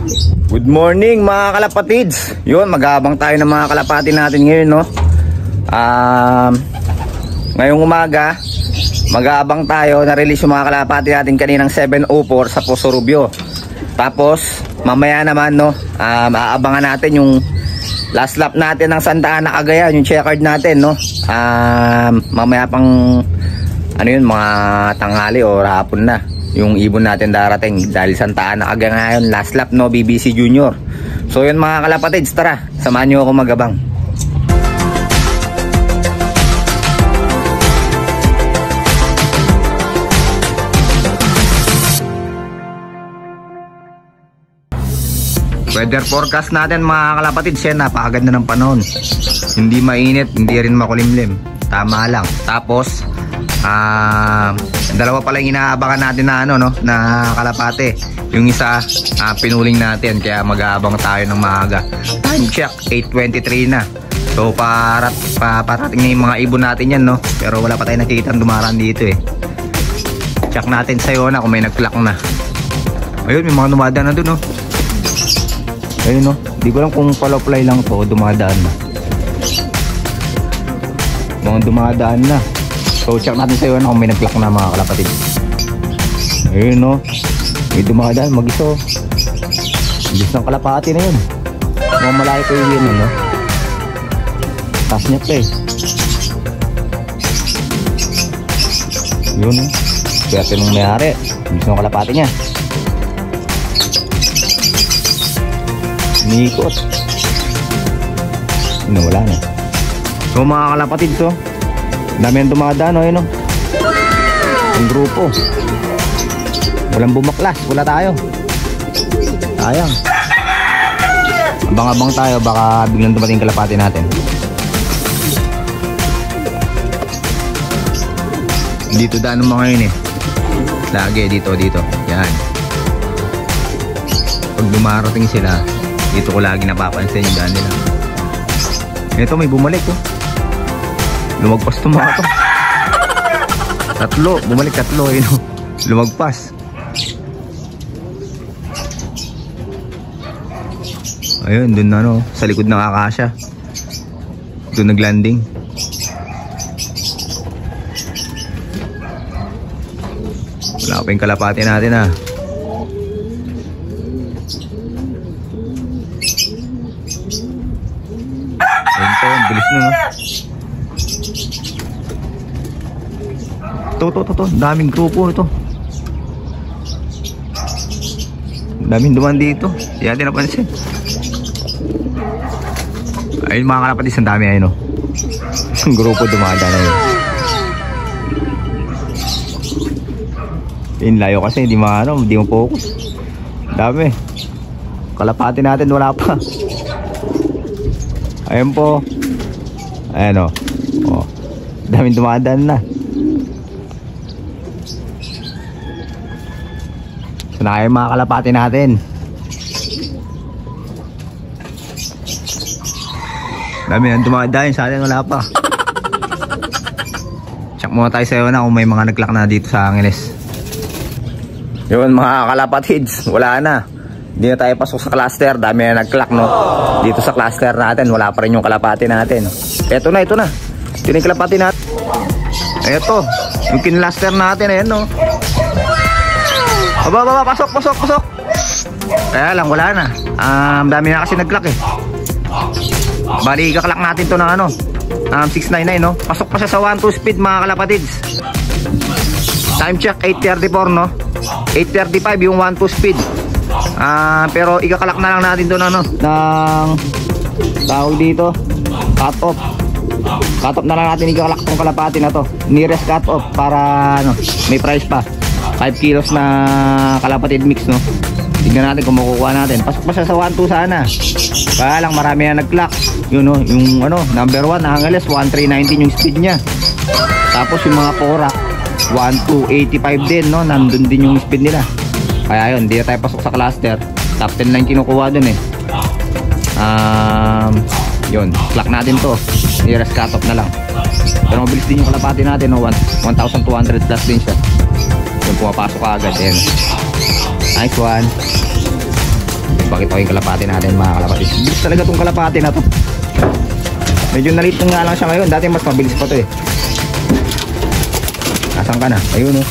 Good morning mga kalapatids. Yun, mag-aabang tayo ng mga kalapati natin ngayon, no? Ngayong umaga, mag-aabang tayo. Na-release yung mga kalapati natin kaninang 7:04 sa Poso Rubio. Tapos, mamaya naman, no? Aabangan natin yung last lap natin ng Santa Ana, Cagayan, yung checkered natin, no? Mamaya pang ano yun, mga tanghali o hapon na yung ibon natin darating dahil Santa Ana Cagayan ngayon, last lap, no? BBC Junior. So yun mga kalapatids, tara, samahan nyo ako magabang. Weather forecast natin mga kalapatids, yan, napakaganda ng panahon. Hindi mainit, hindi rin makulimlim, tama lang. Tapos dalawa pala yung inaabangan natin na ano, no, na kalapate. Yung isa pinuling natin, kaya mag-aabang tayo ng maaga. Time check 8:23 na. So parating na yung mga ibon natin yan, no. Pero wala pa tayo nakikita dumaraan dito eh. Check natin sa na kung may nag-clock na. Ayun, may mga dumadaan na dun, no. Ayun, no. Di ko lang kung follow-fly lang to, dumadaan na. Mga dumadaan na. So check natin sa kung may nag-clock na mga kalapatid. Ayun, no. May dumadaan, mag-iso. Ibig ng kalapati na yun. Mga malayo ko yun, no. Taas niya pa eh. Yun, no. Swerte nung mayari. Ibig ng kalapati niya. Nikot. Wala na. So mga kalapatid, so dami ang dumadaan, no, yun, no. Ang grupo. Walang bumaklas, wala tayo. Sayang. Abang-abang tayo, baka biglang dumating kalapati natin. Dito daan ng mga yun eh. Lagi dito. Yan. Pag dumarating sila, dito ko lagi napapansin yung daan nila. Ito may bumalik, oh. Lumagpas to mga to. Tatlo, bumalik tatlo, yun, oh. Lumagpas. Ayun, dun na, no, sa likod ng akasya. Dun naglanding. Wala pa yung kalapati natin, ha. Ayun po, bilis na, no. Ito, daming grupo ito. Daming duman dito. Di natin napansin. Ayun mga kalapatids, ang dami, ayun, no. Ang grupo dumada na yun. Yun, layo kasi, hindi mo focus. Dami. Kalapati natin, wala pa. Ayun po. Ayan, o. Oh. Daming dumadaan na. So na kayo mga kalapati natin. Dami yan dumadaan, sa atin wala pa. Check muna tayo sa na kung may mga nag-clock na dito sa Angeles. Yun mga kalapatids, wala na. Hindi na tayo pasok sa cluster, dami na nag-clock, no. Dito sa cluster natin, wala pa rin yung kalapati natin. Ito na. Ito yung kalapati natin. Ito, yung kinlaster natin, ayan, no. Baba, pasok. Kaya lang, wala na. Dami na kasi nag-clock eh. Bali, ikaklak natin to ng ano, 699, no. Pasok pa siya sa 1-2 speed mga kalapatids. Time check 8:34, no. 8:35 yung 1-2 speed. Pero ikakalak na lang natin to ng ano, ng tawag dito, cut off na lang natin, ikakalak tong kalapati na to. Nearest cut off para ano, may price pa. 5 kilos na kalapatid mix, no. Tignan natin kung makukuha natin. Pasok pa siya sa 1-2 sana. Kaya lang marami na nag-clock. Yun, no, yung ano, number 1 Angeles 1319 yung speed niya. Tapos yung mga Porak 1285 din, no. Nandun din yung speed nila. Kaya yun, hindi na tayo pasok sa cluster. Top 10 lang kinukuha dun eh. Yun, clock natin to. Nearest cut off na lang. Pero mabilis din yung kalapati natin, no. 1,200 plus din siya. Yung pumapasok agad, yan. Nice one. pakita ko yung kalapati natin mga kalapatids. Bilis talaga tong kalapati na to. Medyo nalit nga lang siya ngayon. Dati mas mabilis pa to eh. Nasaan ka na? Ayun oh.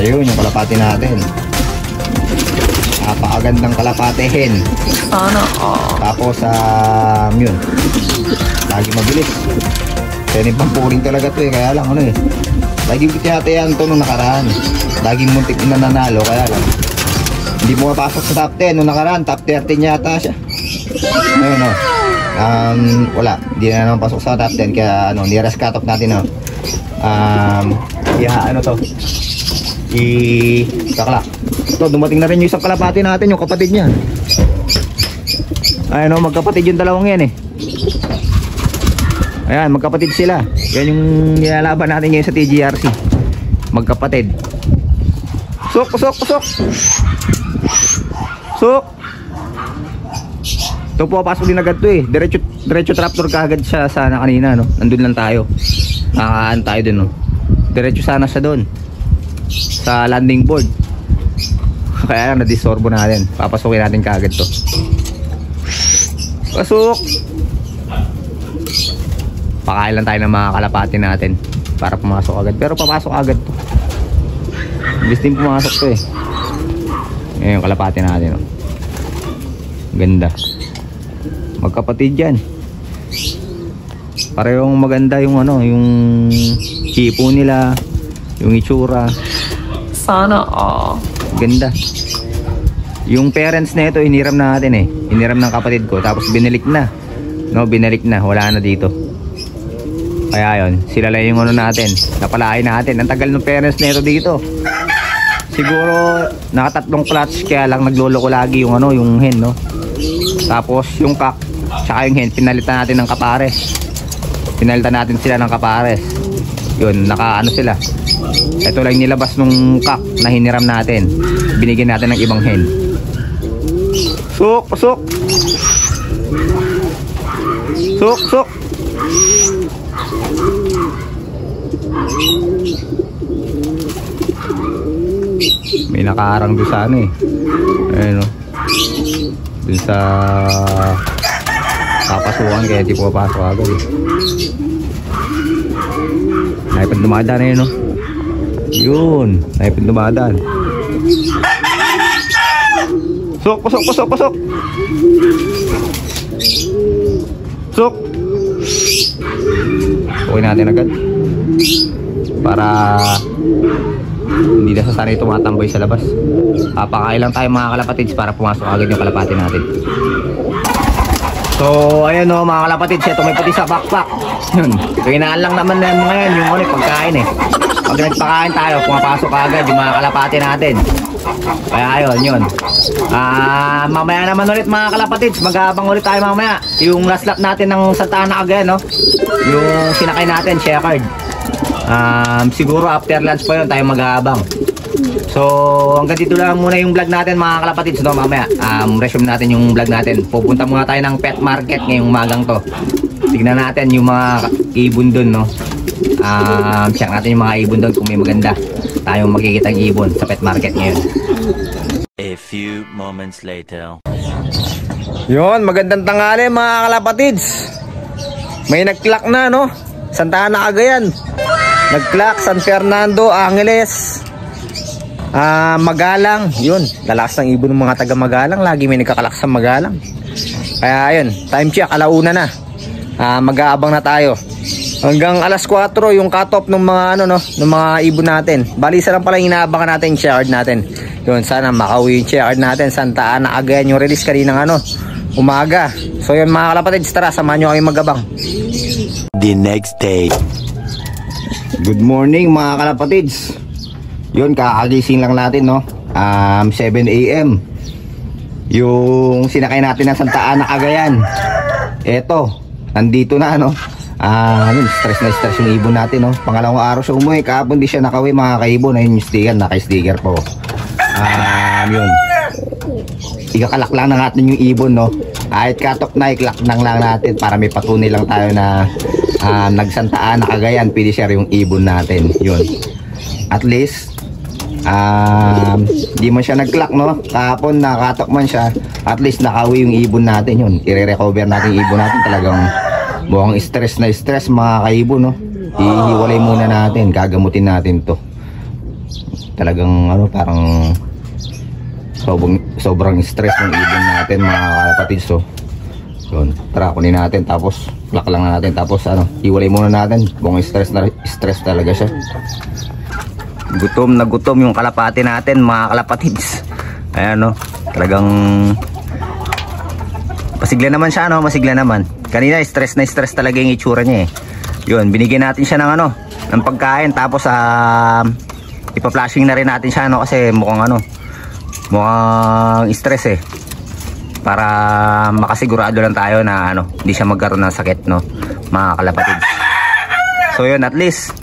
Ayun yung kalapati natin. Napakagandang kalapati hen. Sana Tapos yun. Lagi mabilis. Kaya pampuring talaga to eh. Kaya lang ano eh. Lagi tiyatayan to nung nakaraan. Laging muntik na nanalo. Kaya lang hindi pumapasok sa top 10 nung nakaraan. Top 13 yata siya. Ayun o. Wala. Hindi na naman pasok sa top 10. Kaya nearest cut off natin o. Ano to? Kaklak. Ito, dumating na rin yung isang kalapati natin. Yung kapatid niya. Ayun o. Magkapatid yung dalawang yan eh. Ayan, magkapatid sila. Yan yung nilalaban natin ngayon sa TGRC. Magkapatid. Sok. Ito po, pasok din agad to eh. Diretso trapdoor kaagad siya sana kanina, no? Nandun lang tayo. Nakakaan tayo dun, no? Diretso sana siya dun. Sa landing board. Kaya lang, na-disorbo natin. Papasukin natin kaagad to. Pasok! Pakain lang tayo ng mga kalapati natin para pumasok agad. Pero papasok agad to. Bilis din pumasok to eh. Ngayon yung kalapati natin oh. Ganda. Magkapatid yan. Parehong maganda yung yung hipo nila, yung itsura. Sana Ganda. Yung parents na ito iniram natin eh. Iniram ng kapatid ko tapos binalik na. Binalik na, wala na dito. Kaya yun, sila lang yung natin. Napalain natin. Ang tagal ng parents na ito dito. Siguro nakatatlong clutch kaya lang nagloloko lagi yung yung hen, no. Tapos yung kak tsaka yung hen pinalitan natin ng kapares. Pinalitan natin sila ng kapares. Yun, sila. Ito lang nilabas nung kak na hiniram natin. Binigyan natin ng ibang hen. Pasok. May nakaharang doon sa eh. Ayun o. Doon sa papasukan kaya di po papasok agad eh. Naipad dumadaan na yun o. Yun. Naipad dumadaan. Pasok. Okay natin agad. Para hindi na sasanay tumatamboy sa labas. Papakain lang tayo mga kalapatids para pumasok agad yung kalapati natin. So ayan o mga kalapatids, ito may puti sa backpack. Yun, kinaan lang naman na ngayon yung pagkain eh. Pag nagpakain tayo, pumapasok agad yung mga kalapati natin. Kaya yun. Mamaya naman ulit mga kalapatids, mag-aabang ulit tayo mamaya. Yung last lap natin ng Santa Ana again, no? Yung sinakay natin, checkered. Siguro after lunch pa yun tayo mag-aabang. So hanggang dito lang muna yung vlog natin mga kalapatids, no? Mamaya resume natin yung vlog natin. Pupunta muna tayo ng pet market ngayong umagang to. Tignan natin yung mga ibon dun, no? Check natin yung mga ibon dun kung may maganda tayong makikita ng ibon sa pet market ngayon. A few moments later. Yun, magandang tanghali mga kalapatids. May nag-clock na, no? Santa Ana, Cagayan. Nag-clock, San Fernando, Angeles, Magalang. Yun, lalakas ng ibon ng mga taga Magalang. Lagi may nagkakalak sa Magalang. Kaya yun, time check, alauna na. Mag-aabang na tayo. Hanggang alas 4 yung cut-off ng mga ng mga ibon natin. Bali isa lang pala yung inaabangan natin, yung share natin. Yun, sana makauwi yung share natin. Santa Ana, Cagayan yung release kaninang umaga. So yun mga kalapatids, tara, samahan nyo kami mag-abang. The next day. Good morning mga kalapatids. Yun, kakagising lang natin, no? 7 AM. Yung sinakay natin ng Santa Ana, Cagayan. Eto, nandito na, no? Stress na stress yung ibon natin, no? Pangalawang araw siya umuwi. Kahapon di siya nakawi mga kaibon. Ayun yung sticker, naka-sticker po. Yun. Ikakalak lang na natin yung ibon, no? Kahit katok na, iklak lang natin para may patunay lang tayo na nagsantaan na Cagayan, pwede share yung ibon natin. Yun. At least Di man siya nag-clock, no? Kahapon nakatok man siya, at least nakauwi yung ibon natin. Yun, i-recover natin yung ibon natin. Talagang mukhang stress na stress mga kaibon, no? Ihiwalay muna natin, gagamutin natin to. Talagang ano, parang sobrang stress ng ibon natin mga kapatid. So yun, tara kunin natin, tapos clock lang natin, tapos ano, hiwalay muna natin. Mukhang stress talaga siya. Gutom na gutom yung kalapati natin mga kalapatids. Ayan, no, talagang pasigla naman siya, no? Masigla naman. Kanina stress na stress talaga yung itsura niya eh. Yun, binigyan natin siya ng ano, ng pagkain, tapos ipa-flashing na rin natin siya, no? Kasi mukhang ano, mukhang stress eh. Para makasigurado lang tayo na ano, hindi siya magkaroon ng sakit, no, mga kalapatids. So yun, at least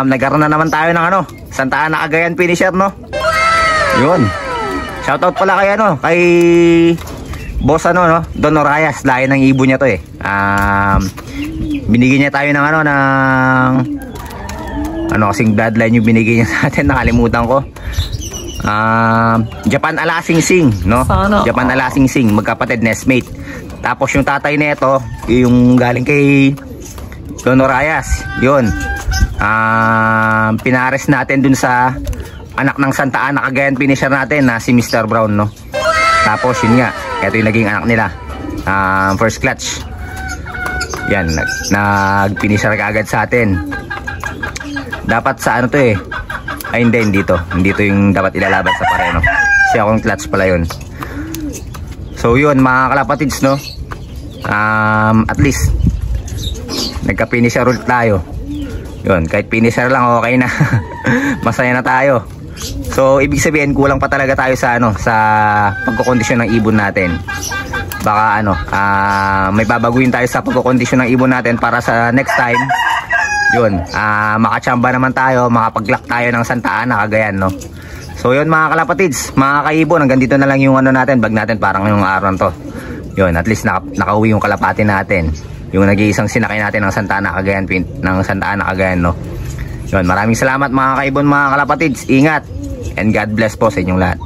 nagkaroon na naman tayo ng ano, Santa Ana Cagayan finisher, no? Yun. Shoutout pala kay ano, kay boss ano, no, Don Orayas. Layo ng ibon niya to eh. Binigyan niya tayo ng ano, ng ano kasing bloodline yung binigay niya sa atin, nakalimutan ko. Japan Alasing Sing, no? Sana. Japan Alasing Sing, magkapatid, nestmate. Tapos yung tatay nito, yung galing kay Don Orayas, yun. Pinares natin dun sa anak ng Santa Ana Cagayan finisher natin na si Mr. Brown, no? Tapos yun nga, ito yung naging anak nila, first clutch. Yan, nag-finisher kaagad sa atin. Dapat sa ano to eh, ay hindi to yung dapat ilalaban sa pareno. Siya akong clutch pala yun. So yun mga kalapatids, no, at least nagka-finisher ulit tayo. Yun, kahit finisher lang okay na. Masaya na tayo. So ibig sabihin kulang pa talaga tayo sa ano, sa pagkokondisyon ng ibon natin. Baka ano, may babaguhin tayo sa pagkokondisyon ng ibon natin para sa next time. Yun, makachamba naman tayo, makapag-lock tayo ng Santa Ana Cagayan, no. So yun mga kalapatids, mga kaibon, hanggang dito na lang yung ano natin, bag natin parang yung araw to. Yun, at least nakauwi yung kalapati natin. Yung nag-iisang sinakay natin ng Santa Ana Cagayan, no. Yun, maraming salamat mga kaibon, mga kalapatids. Ingat and God bless po sa inyong lahat.